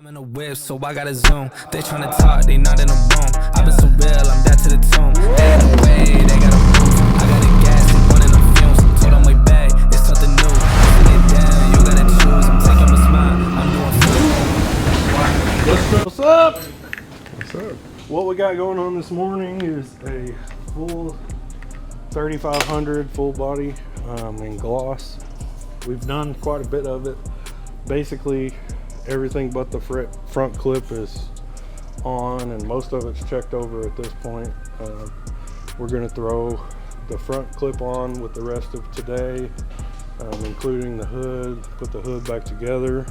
I'm in a whip, so I gotta zoom. They tryna talk, they not in a room. I've been so real, I'm dead to the tomb. They in the way, they gotta move. I got a gas, they running on fumes. Told them way back, it's something new. Sit down, you gotta choose. I'm taking my smile, I'm doing food. What's up? What's up? What we got going on this morning is a full 3500 full body in gloss. We've done quite a bit of it. Basically, everything but the front clip is on, and most of it's checked over at this point. We're going to throw the front clip on with the rest of today, including the hood, put the hood back together,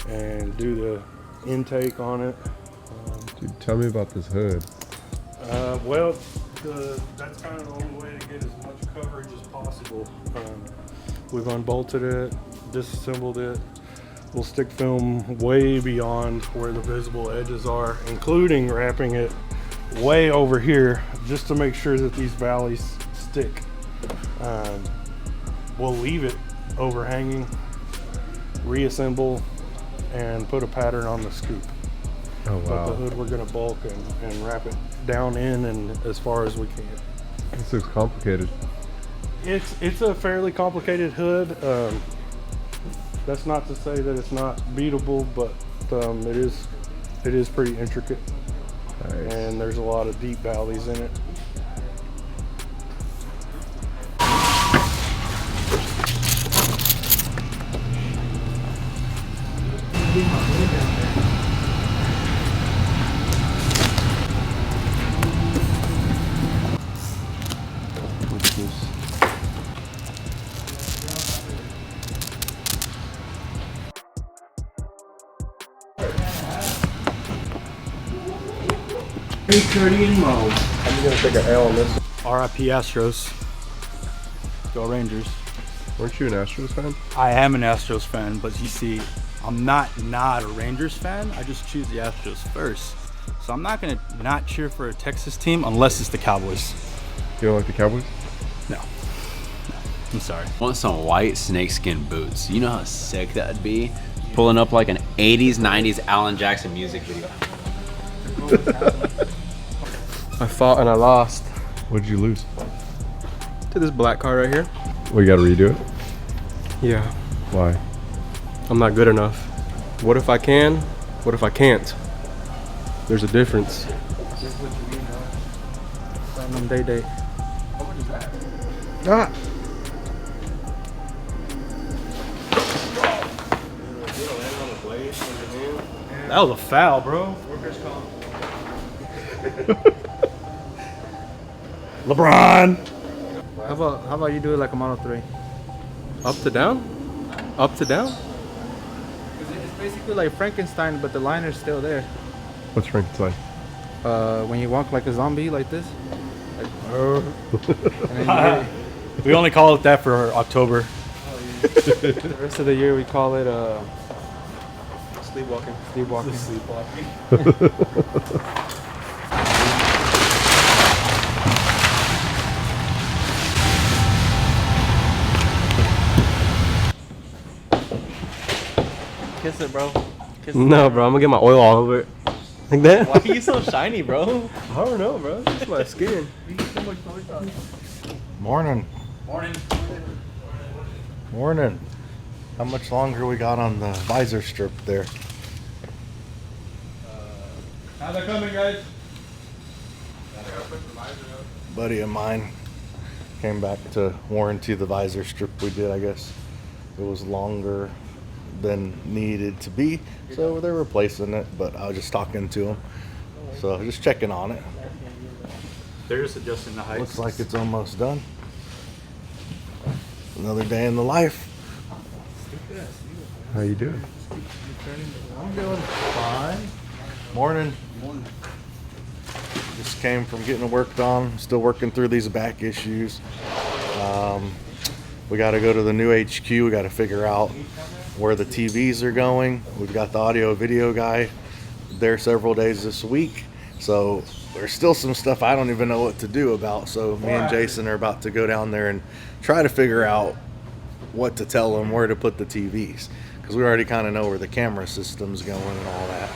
and do the intake on it. Dude, tell me about this hood. Well, that's kind of the only way to get as much coverage as possible. We've unbolted it, disassembled it. We'll stick film way beyond where the visible edges are, including wrapping it way over here just to make sure that these valleys stick. We'll leave it overhanging, reassemble, and put a pattern on the scoop. Oh wow. But the hood we're going to bulk and wrap it down in and as far as we can. This looks complicated. It's a fairly complicated hood. That's not to say that it's not beatable, but it is pretty intricate. Nice. And there's a lot of deep valleys in it. I'm gonna take an L on this. RIP Astros. Go Rangers. Weren't you an Astros fan? I am an Astros fan, but you see, I'm not a Rangers fan. I just choose the Astros first. So I'm not gonna not cheer for a Texas team unless it's the Cowboys. You don't like the Cowboys? No. I'm sorry. Want some white snakeskin boots. You know how sick that'd be? Pulling up like an 80s, 90s Alan Jackson music video. I fought and I lost What'd you lose? to this black car right here. We gotta redo it? Yeah, Why? I'm not good enough. What if I can? What if I can't? There's a difference. Random day. Ah! That was a foul, bro. LeBron! How about you do it like a Model 3? Up to down? Up to down? It's basically like Frankenstein, but the liner's still there. What's Frankenstein? When you walk like a zombie like this. And then you We only call it that for October. the rest of the year we call it Sleepwalking. sleepwalking. Kiss it, bro. Kiss No, bro, I'm gonna get my oil all over it. Like that? Why are you so shiny, bro? I don't know, bro. It's my skin. Morning. Morning. Morning. How much longer we got on the visor strip there? How's that coming, guys? Buddy of mine came back to warranty the visor strip we did. I guess it was longer than needed to be, so they're replacing it, but I was just talking to them, so just checking on it. They're just adjusting the height. Looks like it's almost done. Another day in the life. How you doing? I'm doing fine. Morning. Just came from getting worked on. Still working through these back issues. We got to go to the new HQ. We got to figure out where the TVs are going. We've got the audio video guy there several days this week. So there's still some stuff I don't even know what to do about. So me and Jason are about to go down there and try to figure out what to tell them, where to put the TVs. because we already kind of know where the camera system's going and all that.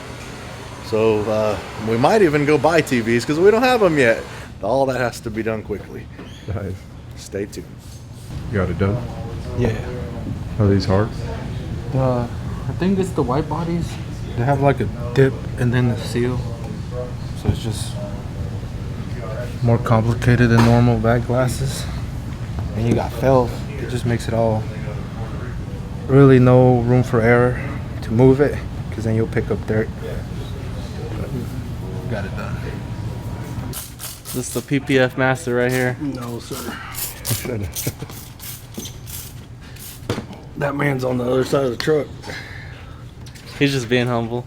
So we might even go buy TVs because we don't have them yet. All that has to be done quickly. Nice. Stay tuned. You got it done? Yeah. Are these hard? I think it's the white bodies. They have like a dip and then the seal. So it's just more complicated than normal back glasses. And you got felt. It just makes it all really no room for error to move it, because then you'll pick up dirt. Got it done. This is the PPF master right here. No, sir. That man's on the other side of the truck. He's just being humble.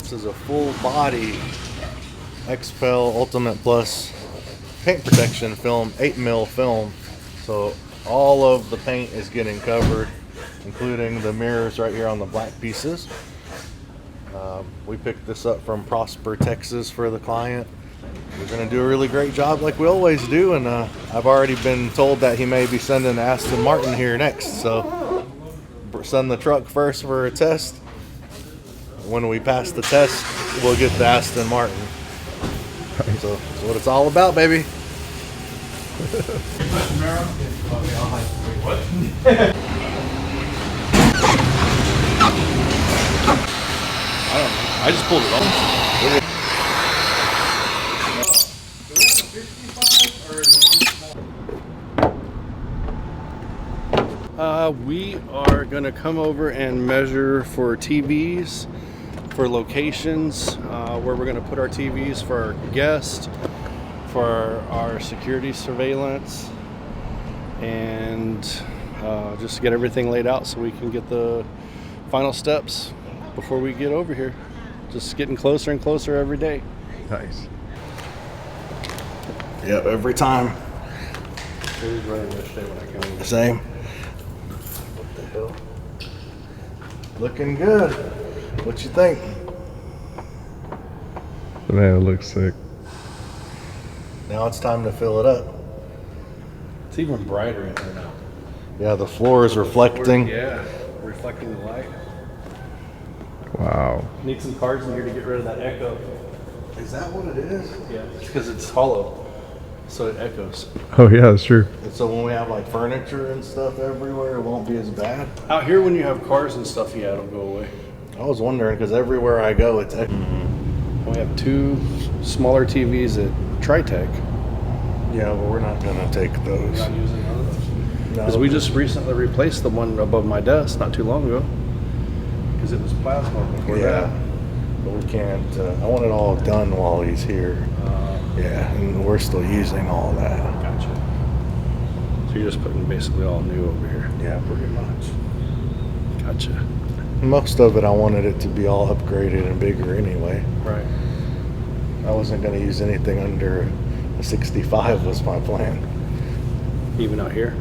This is a full body XPEL Ultimate Plus paint protection film, 8mm film. So all of the paint is getting covered, including the mirrors right here on the black pieces. We picked this up from Prosper, Texas for the client. We're going to do a really great job like we always do, and I've already been told that he may be sending Aston Martin here next. So send the truck first for a test. When we pass the test, we'll get the Aston Martin. So that's what it's all about, baby. I just pulled it off. We are going to come over and measure for TVs, for locations, where we're going to put our TVs for our guests, for our security surveillance, and just get everything laid out so we can get the final steps before we get over here. Just getting closer and closer every day. Nice. Yep, every time. It was running yesterday when I came over. Same. What the hell? Looking good. What you think? Man, it looks sick. Now it's time to fill it up. It's even brighter in here now. Yeah, the floor is reflecting. Yeah, reflecting the light. Wow. Need some cards in here to get rid of that echo. Is that what it is? Yeah, it's because it's hollow, so it echoes. Oh yeah, that's true. And so when we have like furniture and stuff everywhere, it won't be as bad. Out here, when you have cars and stuff, yeah, it'll go away. I was wondering because everywhere I go, it's We have two smaller TVs at Tritek. yeah, but we're not gonna take those. Using those. No. Because we just recently replaced the one above my desk not too long ago. Because it was plasma before Yeah, but we can't. I want it all done while he's here. Yeah, and we're still using all that. Gotcha. So you're just putting basically all new over here. Yeah, pretty much. Gotcha. Most of it, I wanted it to be all upgraded and bigger anyway. Right. I wasn't going to use anything under a 65 was my plan. Even out here.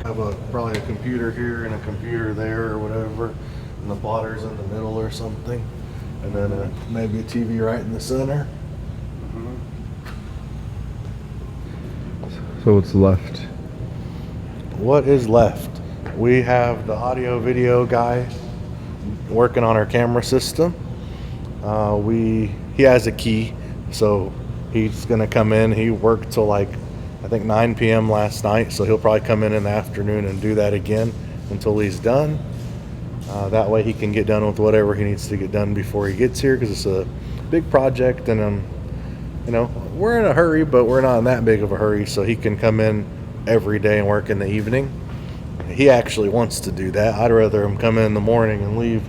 I have probably a computer here and a computer there or whatever, and the plotter's in the middle or something, and then maybe a TV right in the center. So what's left? What is left? We have the audio video guy working on our camera system. He has a key, so he's gonna come in. He worked till like I think 9 p.m. last night, so he'll probably come in the afternoon and do that again until he's done. That way he can get done with whatever he needs to get done before he gets here, because it's a big project, and you know, we're in a hurry, but we're not in that big of a hurry, so he can come in every day and work in the evening. He actually wants to do that. I'd rather him come in the morning and leave,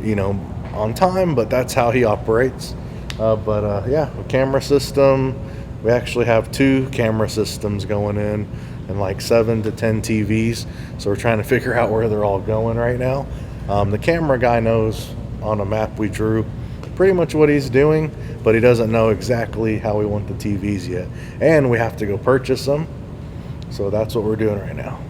you know, on time, but that's how he operates. Yeah, a camera system. We actually have 2 camera systems going in and like 7 to 10 TVs. So we're trying to figure out where they're all going right now. The camera guy knows on a map we drew pretty much what he's doing, but he doesn't know exactly how we want the TVs yet. And we have to go purchase them. So that's what we're doing right now.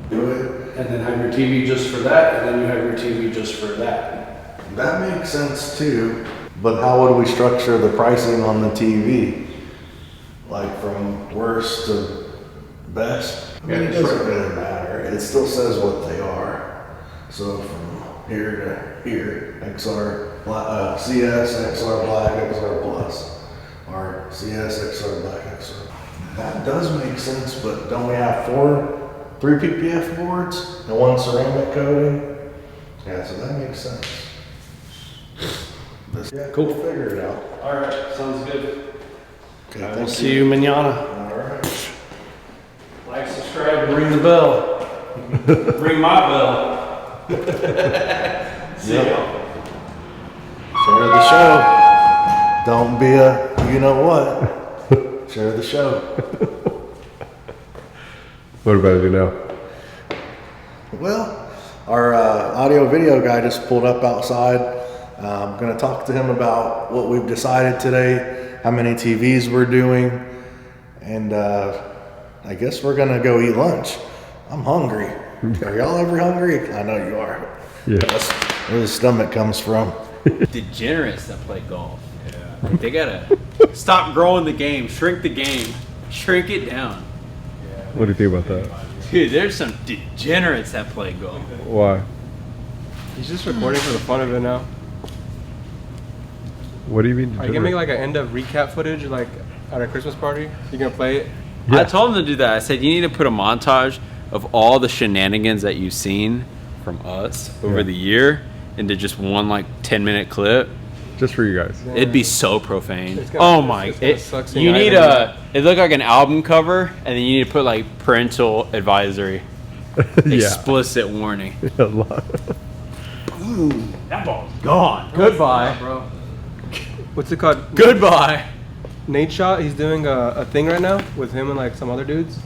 Do it, and then have your TV just for that, and then you have your TV just for that. That makes sense too, but how would we structure the pricing on the TV? Like from worst to best? I mean, it doesn't really matter. It still says what they are. So from here to here, XR, CS, XR Black, XR Plus, or CS, XR Black, XR. That does make sense, but don't we have 3 PPF boards and 1 ceramic coating? Yeah, so that makes sense. Yeah, cool. Figure it out. All right, sounds good. Okay, We'll see you manana. All right. Like, subscribe, ring the bell. Ring my bell. See y'all. Share the show. Don't be a you know what. Share the show. What about you now? Well, our audio video guy just pulled up outside. I'm going to talk to him about what we've decided today, how many TVs we're doing, and I guess we're going to go eat lunch. I'm hungry. Are y'all ever hungry? I know you are. Yeah. That's where the stomach comes from. Degenerates that play golf. Yeah. Like, they gotta stop growing the game, shrink the game, shrink it down. What do you think about that? Dude, there's some degenerates that play golf. Why? He's just recording for the fun of it now. What do you mean? Are you gonna make like an end of recap footage, like at a Christmas party? You gonna play it? Yeah. I told him to do that. I said, you need to put a montage of all the shenanigans that you've seen from us over the year into just one like 10-minute clip. Just for you guys. It'd be so profane. It's gonna- Oh my! it's gonna suck seeing You need either. it looked like an album cover, and then you need to put like parental advisory, explicit warning. A lot. That ball's gone. Goodbye, bro. What's it called? Goodbye. Nate Shot. He's doing a thing right now with him and like some other dudes.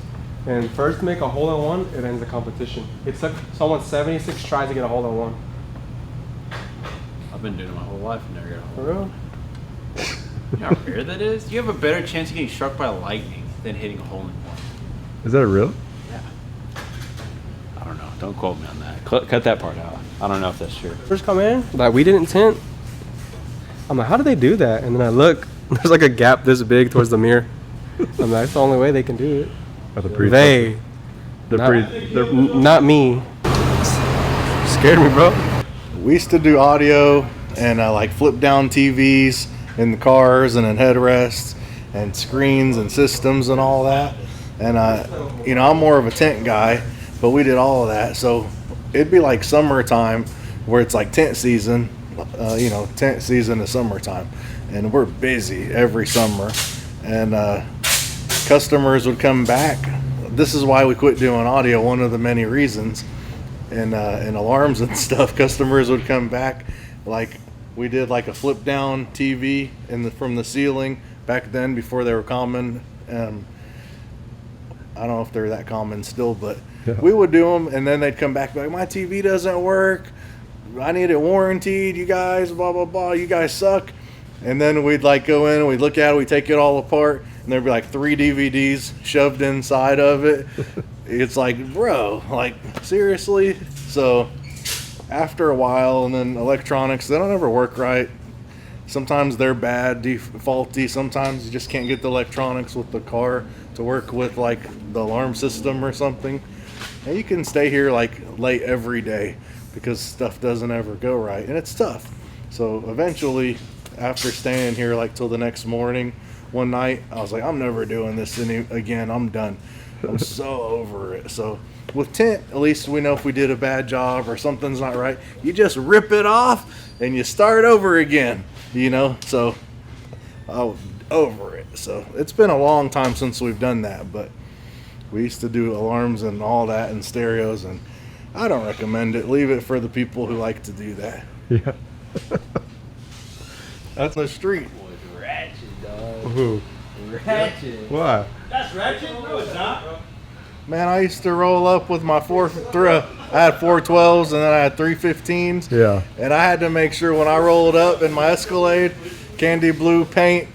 And first to make a hole in one, it ends the competition. It took someone 76 tries to get a hole in one. I've been doing it my whole life and never got a hole. For real? You know how rare that is? You have a better chance of getting struck by lightning than hitting a hole in one. Is that real? Yeah. I don't know. Don't quote me on that. Cut that part out. I don't know if that's true. First come in, like we didn't tint. I'm like, how do they do that? And then I look, there's like a gap this big towards the mirror. I'm like, that's the only way they can do it. Are the pre- They, The not, pre- not me. Scared me, bro. We used to do audio and like flip down TVs in the cars and in headrests and screens and systems and all that. And you know, I'm more of a tent guy, but we did all of that. So it'd be like summertime where it's like tent season. You know, tent season is summertime, and we're busy every summer. And customers would come back. This is why we quit doing audio. One of the many reasons. And alarms and stuff, customers would come back. Like we did like a flip down TV from the ceiling back then before they were common. I don't know if they're that common still, but we would do them, and then they'd come back like, my TV doesn't work, I need it warranted, you guys, blah blah blah, you guys suck. And then we'd like go in and we'd look at it, we'd take it all apart, and there'd be like 3 DVDs shoved inside of it. It's like, bro, like seriously? So after a while, and then electronics, they don't ever work right. Sometimes they're bad, faulty. Sometimes you just can't get the electronics with the car to work with like the alarm system or something. And you can stay here like late every day because stuff doesn't ever go right, and it's tough. So eventually, after staying here like till the next morning, one night I was like, I'm never doing this again. I'm done. I'm so over it. So with tint, at least we know if we did a bad job or something's not right, you just rip it off and you start over again, you know. So I was over it. So it's been a long time since we've done that, but we used to do alarms and all that and stereos, and I don't recommend it. Leave it for the people who like to do that. Yeah. That's the street. Boy's ratchet, dog. Who? Ratchet. Why? That's ratchet? No, it's not. Man, I used to roll up with my I had 412s and then I had 315s. Yeah. And I had to make sure when I rolled up in my Escalade, candy blue paint.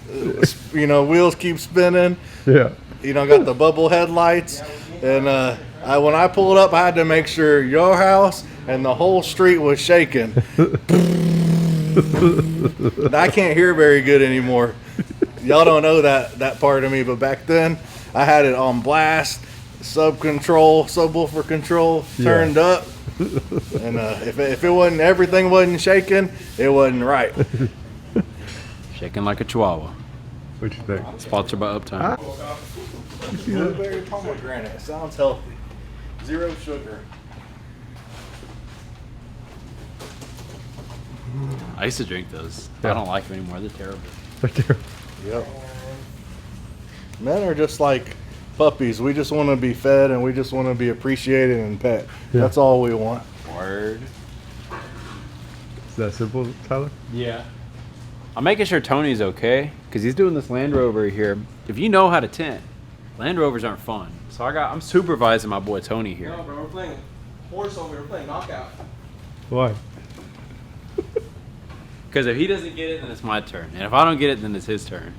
You know, wheels keep spinning. Yeah. You know, got the bubble headlights. And when I pulled up, I had to make sure your house and the whole street was shaking. I can't hear very good anymore. Y'all don't know that part of me, but back then I had it on blast, subwoofer control turned up, and if it wasn't, everything wasn't shaking, it wasn't right. Shaking like a chihuahua. What you think? Sponsored by Uptime. Blueberry pomegranate sounds healthy. 0 sugar. I used to drink those. Yeah. I don't like them anymore. They're terrible. Yep. Men are just like puppies. We just want to be fed and we just want to be appreciated and pet. Yeah. That's all we want. Word. Is that simple, Tyler? Yeah. I'm making sure Tony's okay because he's doing this Land Rover here. If you know how to tint, Land Rovers aren't fun. So I'm supervising my boy Tony here. No, bro, we're playing horse over. We're playing knockout. Why? Because if he doesn't get it, then it's my turn. And if I don't get it, then it's his turn.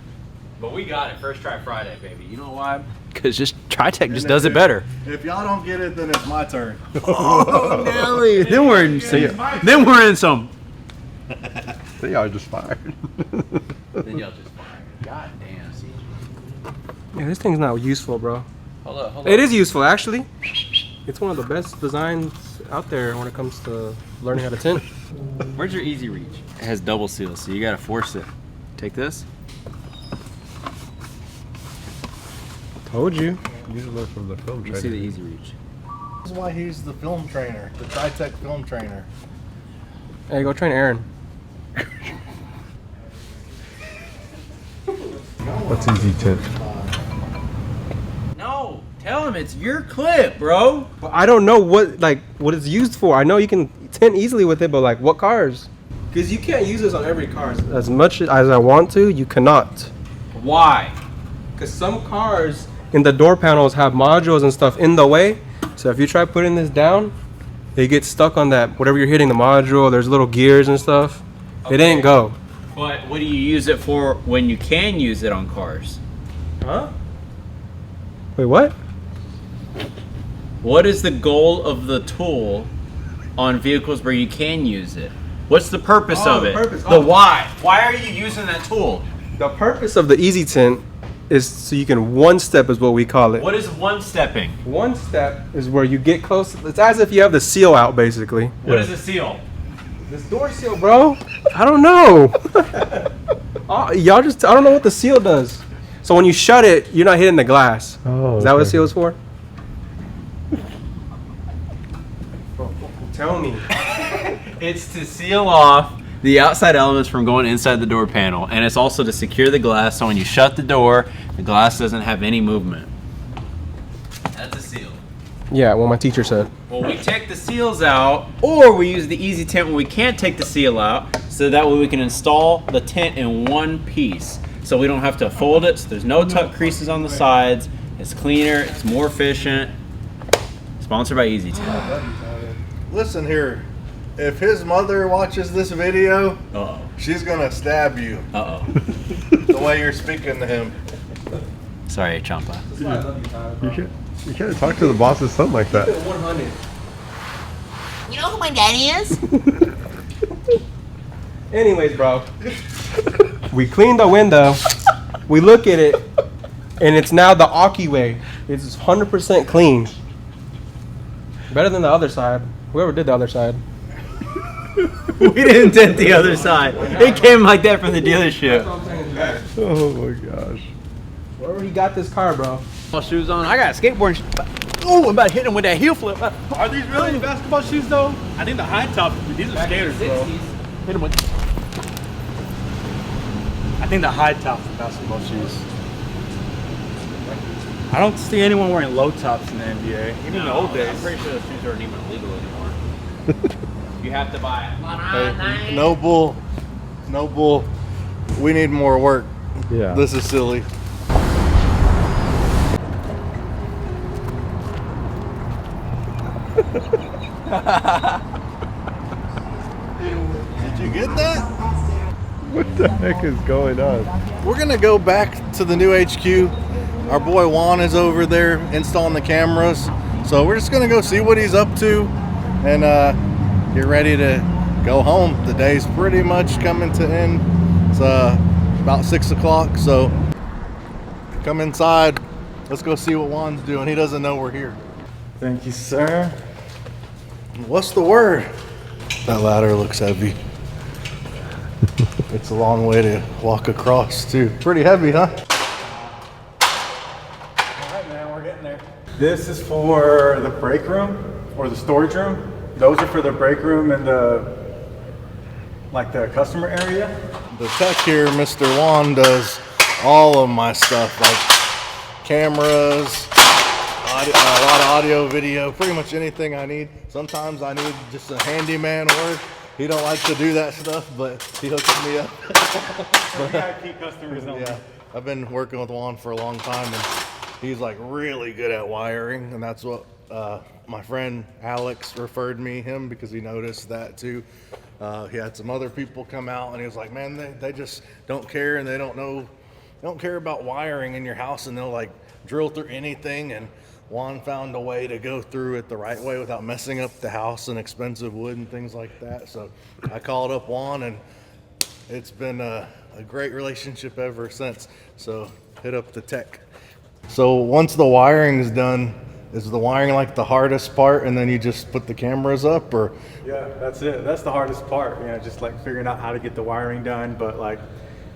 But we got it. First try Friday, baby. You know why? Because just Tritek just does it better. If y'all don't get it, then it's my turn. Oh, Nelly. Then we're in some. Then y'all just fired. Then y'all just fire. God damn. See? Yeah, this thing's not useful, bro. Hold up. It is useful, actually. It's one of the best designs out there when it comes to learning how to tint. Where's your easy reach? It has double seal, so you gotta force it. Take this. Told you. You need to learn from the film You training. see the easy reach. That's why he's the film trainer, the Tritek film trainer. Hey, go train Aaron. What's easy tint? No, tell him it's your clip, bro. But I don't know what it's used for. I know you can tint easily with it, but like what cars? Because you can't use this on every car. As much as I want to, you cannot. Why? Because some cars in the door panels have modules and stuff in the way. So if you try putting this down, it gets stuck on that. Whatever you're hitting the module, there's little gears and stuff. Okay. It ain't go. But what do you use it for when you can use it on cars? Huh? Wait, what? What is the goal of the tool on vehicles where you can use it? What's the purpose of the it? purpose. The why? Why are you using that tool? The purpose of the easy tint is so you can one step is what we call it. What is one stepping? One step is where you get close. It's as if you have the seal out, basically. What is a seal? This door seal, bro. I don't know. Y'all just, I don't know what the seal does. So when you shut it, you're not hitting the glass. Oh, Is that what the okay. seal is for? Tell me. It's to seal off the outside elements from going inside the door panel, and it's also to secure the glass so when you shut the door, the glass doesn't have any movement. That's a seal. Yeah, what my teacher said. Well, we take the seals out, or we use the easy tint when we can't take the seal out, so that way we can install the tint in one piece. So we don't have to fold it, so there's no tuck creases on the sides. It's cleaner, it's more efficient. Sponsored by Easy Tint. Listen here, if his mother watches this video, Uh-oh. she's gonna stab you Uh-oh. the way you're speaking to him. Sorry, Champa. You can't talk to the boss's son like that. 100. You know who my daddy is? Anyways, bro. We cleaned the window. We look at it, and it's now the Aki way. It's 100% clean. Better than the other side. Whoever did the other side. We didn't tint the other side. It came like that from the dealership. Oh my gosh. Wherever he got this car, bro. Shoes on. I got skateboard. Oh, I'm about to hit him with that heel flip. Are these really basketball shoes though? I think the high top, these are skaters, bro. Hit him with. I think the high tops are basketball shoes. I don't see anyone wearing low tops in the NBA, even in the old days. I'm pretty sure those shoes aren't even illegal anymore. You have to buy it. Hey, no bull. We need more work. Yeah. This is silly. Did you get that? What the heck is going on? We're gonna go back to the new HQ. Our boy Juan is over there installing the cameras. So we're just gonna go see what he's up to and get ready to go home. The day's pretty much coming to end. It's about 6 o'clock, so come inside. Let's go see what Juan's doing. He doesn't know we're here. Thank you, sir. What's the word? That ladder looks heavy. It's a long way to walk across too. Pretty heavy, huh? All right, man, we're getting there. This is for the break room or the storage room. Those are for the break room and the customer area. The tech here, Mr. Juan, does all of my stuff, like cameras, a lot of audio, video, pretty much anything I need. Sometimes I need just a handyman work. He don't like to do that stuff, but he hooks me up. VIP customers only. Yeah, I've been working with Juan for a long time, and he's like really good at wiring, and that's what my friend Alex referred him because he noticed that too. He had some other people come out, and he was like, man, they just don't care, and they don't care about wiring in your house, and they'll like drill through anything. And Juan found a way to go through it the right way without messing up the house and expensive wood and things like that. So I called up Juan, and it's been a great relationship ever since. So hit up the tech. So once the wiring is done, is the wiring like the hardest part, and then you just put the cameras up, or? Yeah, that's it. That's the hardest part, just like figuring out how to get the wiring done. But like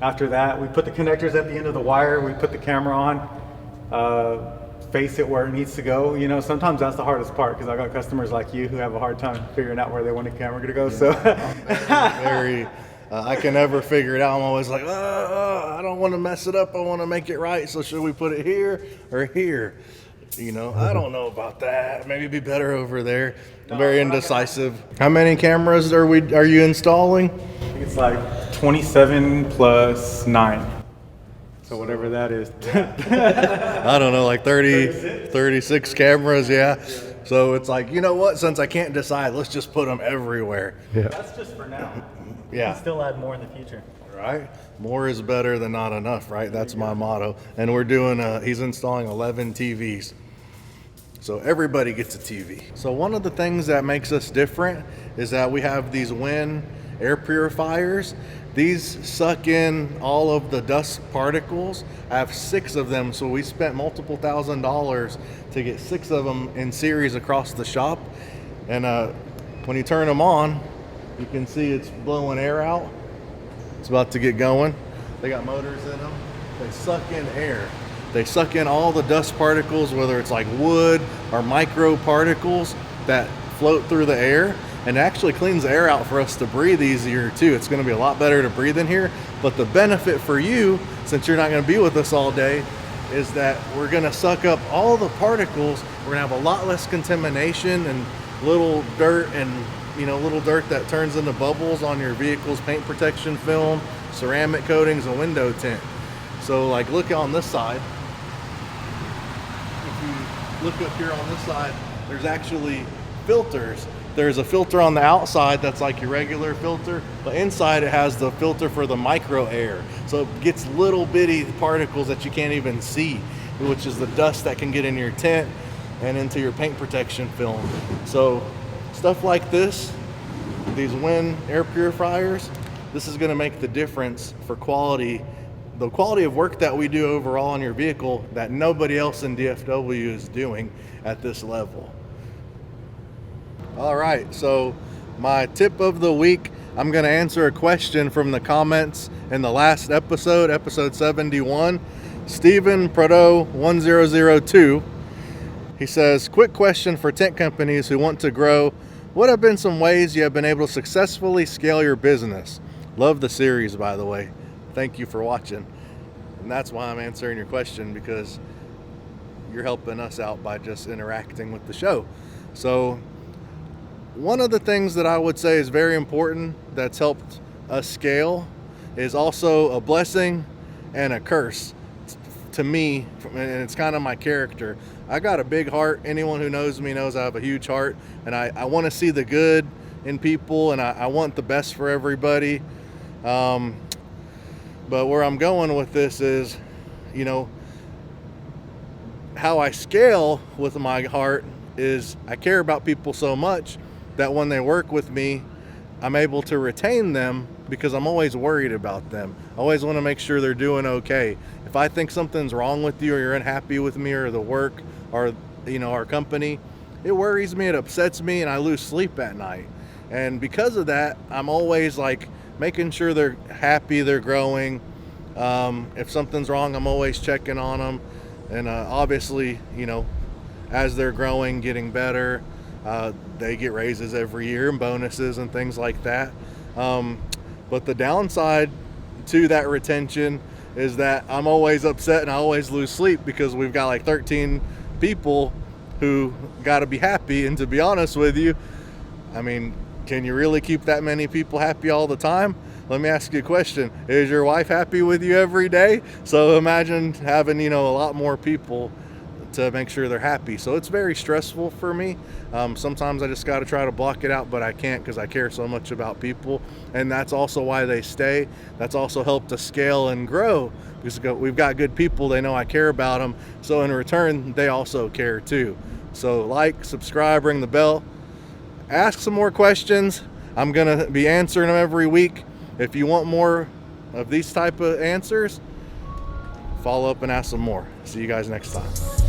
after that, we put the connectors at the end of the wire, we put the camera on, face it where it needs to go. Sometimes that's the hardest part because I got customers like you who have a hard time figuring out where they want the camera to go. Yeah. So very I can never figure it out. I'm always like, I don't want to mess it up. I want to make it right. So should we put it here or here? I don't know about that. Maybe it'd be better over there. I'm very indecisive. How many cameras are you installing? I think it's like 27 plus 9. So whatever that is. I don't know, like 36 cameras, yeah. So it's like, you know what? Since I can't decide, let's just put them everywhere. Yeah. That's just for now. Yeah. We can still add more in the future. Right? More is better than not enough, right? That's my motto. And we're doing, he's installing 11 TVs. So everybody gets a TV. So one of the things that makes us different is that we have these Win air purifiers. These suck in all of the dust particles. I have 6 of them, so we spent multiple $1,000s to get 6 of them in series across the shop. And when you turn them on, you can see it's blowing air out. It's about to get going. They got motors in them. They suck in air. They suck in all the dust particles, whether it's like wood or micro particles that float through the air. And it actually cleans the air out for us to breathe easier too. It's gonna be a lot better to breathe in here. But the benefit for you, since you're not gonna be with us all day, is that we're gonna suck up all the particles. We're gonna have a lot less contamination and little dirt and little dirt that turns into bubbles on your vehicle's paint protection film, ceramic coatings, and window tint. So like look on this side. If you look up here on this side, there's actually filters. There's a filter on the outside that's like your regular filter, but inside it has the filter for the micro air. So it gets little bitty particles that you can't even see, which is the dust that can get in your tint and into your paint protection film. So stuff like this, these Win air purifiers, this is gonna make the difference for quality, the quality of work that we do overall on your vehicle that nobody else in DFW is doing at this level. All right, so my tip of the week, I'm gonna answer a question from the comments in the last episode, episode 71. Stephen Prado 1002, he says, quick question for tint companies who want to grow. What have been some ways you have been able to successfully scale your business? Love the series, by the way. Thank you for watching. And that's why I'm answering your question, because you're helping us out by just interacting with the show. So one of the things that I would say is very important that's helped us scale is also a blessing and a curse to me, and it's kind of my character. I got a big heart. Anyone who knows me knows I have a huge heart, and I want to see the good in people, and I want the best for everybody. But where I'm going with this is, you know, how I scale with my heart is I care about people so much that when they work with me, I'm able to retain them because I'm always worried about them. I always want to make sure they're doing okay. If I think something's wrong with you or you're unhappy with me or the work or, you know, our company, it worries me, it upsets me, and I lose sleep at night. And because of that, I'm always like making sure they're happy, they're growing. If something's wrong, I'm always checking on them. And obviously, you know, as they're growing, getting better, they get raises every year and bonuses and things like that. But the downside to that retention is that I'm always upset and I always lose sleep because we've got like 13 people who got to be happy. And to be honest with you, I mean, can you really keep that many people happy all the time? Let me ask you a question. Is your wife happy with you every day? So imagine having, you know, a lot more people to make sure they're happy. So it's very stressful for me. Sometimes I just got to try to block it out, but I can't because I care so much about people. And that's also why they stay. That's also helped us scale and grow because we've got good people. They know I care about them. So in return, they also care too. So like, subscribe, ring the bell, ask some more questions. I'm going to be answering them every week. If you want more of these type of answers, follow up and ask some more. See you guys next time.